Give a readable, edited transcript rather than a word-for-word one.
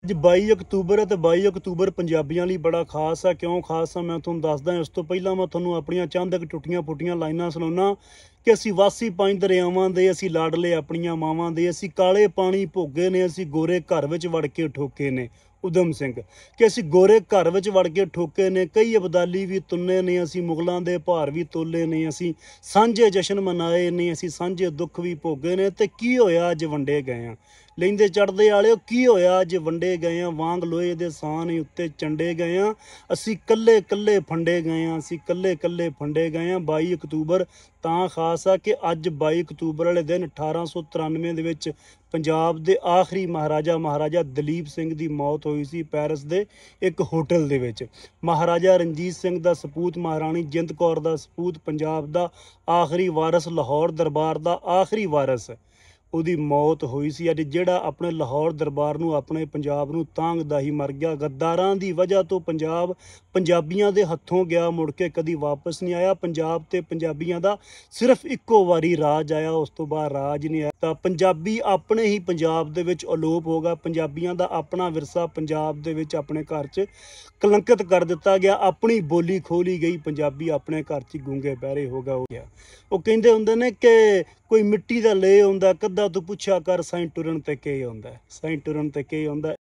ਅੱਜ 22 ਅਕਤੂਬਰ ਹੈ ਤੇ 22 ਅਕਤੂਬਰ ਪੰਜਾਬੀਆਂ ਲਈ ਬੜਾ ਖਾਸ ਆ। ਕਿਉਂ ਖਾਸ ਆ ਮੈਂ ਤੁਹਾਨੂੰ ਦੱਸਦਾ। ਇਸ ਤੋਂ ਪਹਿਲਾਂ ਮੈਂ ਤੁਹਾਨੂੰ ਆਪਣੀਆਂ ਚੰਦ ਕੁ ਟੁੱਟੀਆਂ ਫੁੱਟੀਆਂ ਲਾਈਨਾਂ ਸੁਣਾਉਣਾ ਕਿ ਅਸੀਂ ਵਾਸੀ ਪੰਜ ਦਰਿਆਵਾਂ ਦੇ, ਅਸੀਂ ਲਾਡਲੇ ਆਪਣੀਆਂ ਮਾਵਾਂ ਦੇ, ਅਸੀਂ ਕਾਲੇ ਪਾਣੀ ਭੋਗੇ ਨੇ, ਅਸੀਂ ਗੋਰੇ ਘਰ ਵਿੱਚ ਵੜ ਕੇ ਠੋਕੇ ਨੇ। ਉਦਮ ਸਿੰਘ ਕਿ ਅਸੀਂ ਗੋਰੇ ਘਰ ਵਿੱਚ ਵੜ ਕੇ ਠੋਕੇ ਨੇ, ਕਈ ਅਬਦਾਲੀ ਵੀ ਤੁੰਨੇ ਨੇ, ਅਸੀਂ ਮੁਗਲਾਂ ਦੇ ਭਾਰ ਵੀ ਤੋਲੇ ਨੇ, ਅਸੀਂ ਸਾਂਝੇ ਜਸ਼ਨ ਮਨਾਏ ਨੇ, ਅਸੀਂ ਸਾਂਝੇ ਦੁੱਖ ਵੀ ਭੋਗੇ ਨੇ। ਤੇ ਕੀ ਹੋਇਆ ਅੱਜ ਵੰਡੇ ਗਏ ਆ ਲੈਂਦੇ ਚੜ੍ਹਦੇ ਵਾਲਿਓ, ਕੀ ਹੋਇਆ ਅੱਜ ਵੰਡੇ ਗਏ ਆ, ਵਾਂਗ ਲੋਹੇ ਦੇ ਸਾਨ ਉੱਤੇ ਚੰਡੇ ਗਏ ਆ, ਅਸੀਂ ਕੱਲੇ ਕੱਲੇ ਫੰਡੇ ਗਏ ਆ, ਅਸੀਂ ਕੱਲੇ ਕੱਲੇ ਫੰਡੇ ਗਏ ਆ। 22 ਅਕਤੂਬਰ ਤਾਂ ਖਾਸ ਆ ਕਿ ਅੱਜ 22 ਅਕਤੂਬਰ ਵਾਲੇ ਦਿਨ 1893 ਦੇ ਵਿੱਚ ਪੰਜਾਬ ਦੇ ਆਖਰੀ ਮਹਾਰਾਜਾ ਦਲੀਪ ਸਿੰਘ ਦੀ ਮੌਤ ਹੋਈ ਸੀ ਪੈਰਿਸ ਦੇ ਇੱਕ ਹੋਟਲ ਦੇ ਵਿੱਚ। ਮਹਾਰਾਜਾ ਰਣਜੀਤ ਸਿੰਘ ਦਾ ਸਪੂਤ, ਮਹਾਰਾਣੀ ਜਿੰਦ ਕੌਰ ਦਾ ਸਪੂਤ, ਪੰਜਾਬ ਦਾ ਆਖਰੀ ਵਾਰਸ, ਲਾਹੌਰ ਦਰਬਾਰ ਦਾ ਆਖਰੀ ਵਾਰਸ, ਉਹਦੀ ਮੌਤ ਹੋਈ ਸੀ ਅੱਜ। ਜਿਹੜਾ ਆਪਣੇ ਲਾਹੌਰ ਦਰਬਾਰ ਨੂੰ, ਆਪਣੇ ਪੰਜਾਬ ਨੂੰ ਤਾਂਘਦਾ ਹੀ ਮਰ ਗਿਆ। ਗੱਦਾਰਾਂ ਦੀ ਵਜ੍ਹਾ ਤੋਂ ਪੰਜਾਬ ਪੰਜਾਬੀਆਂ ਦੇ ਹੱਥੋਂ ਗਿਆ, ਮੁੜ ਕੇ ਕਦੀ ਵਾਪਸ ਨਹੀਂ ਆਇਆ। ਪੰਜਾਬ ਤੇ ਪੰਜਾਬੀਆਂ ਦਾ ਸਿਰਫ ਇੱਕੋ ਵਾਰੀ ਰਾਜ ਆਇਆ, ਉਸ ਤੋਂ ਬਾਅਦ ਰਾਜ ਨਹੀਂ ਆਇਆ। ਤਾਂ ਪੰਜਾਬੀ ਆਪਣੇ ਹੀ ਪੰਜਾਬ ਦੇ ਵਿੱਚ ਅਲੋਪ ਹੋ ਗਿਆ। ਪੰਜਾਬੀਆਂ ਦਾ ਆਪਣਾ ਵਿਰਸਾ ਪੰਜਾਬ ਦੇ ਵਿੱਚ ਆਪਣੇ ਘਰ 'ਚ ਕਲੰਕਿਤ ਕਰ ਦਿੱਤਾ ਗਿਆ। ਆਪਣੀ ਬੋਲੀ ਖੋਲੀ ਗਈ, ਪੰਜਾਬੀ ਆਪਣੇ ਘਰ 'ਚ ਗੂੰਗੇ ਬਹਿਰੇ ਹੋ ਗਿਆ। ਉਹ ਕਹਿੰਦੇ ਹੁੰਦੇ ਨੇ ਕਿ ਕੋਈ ਮਿੱਟੀ ਦਾ ਲੈ ਆਉਂਦਾ, ਕੱਦਾ ਤੂੰ ਪੁੱਛਿਆ ਕਰ ਸਾਈਂ ਟੁਰਨ ਤੇ ਕੀ ਆਉਂਦਾ, ਸਾਈਂ ਟੁਰਨ ਤੇ ਕੀ ਆਉਂਦਾ।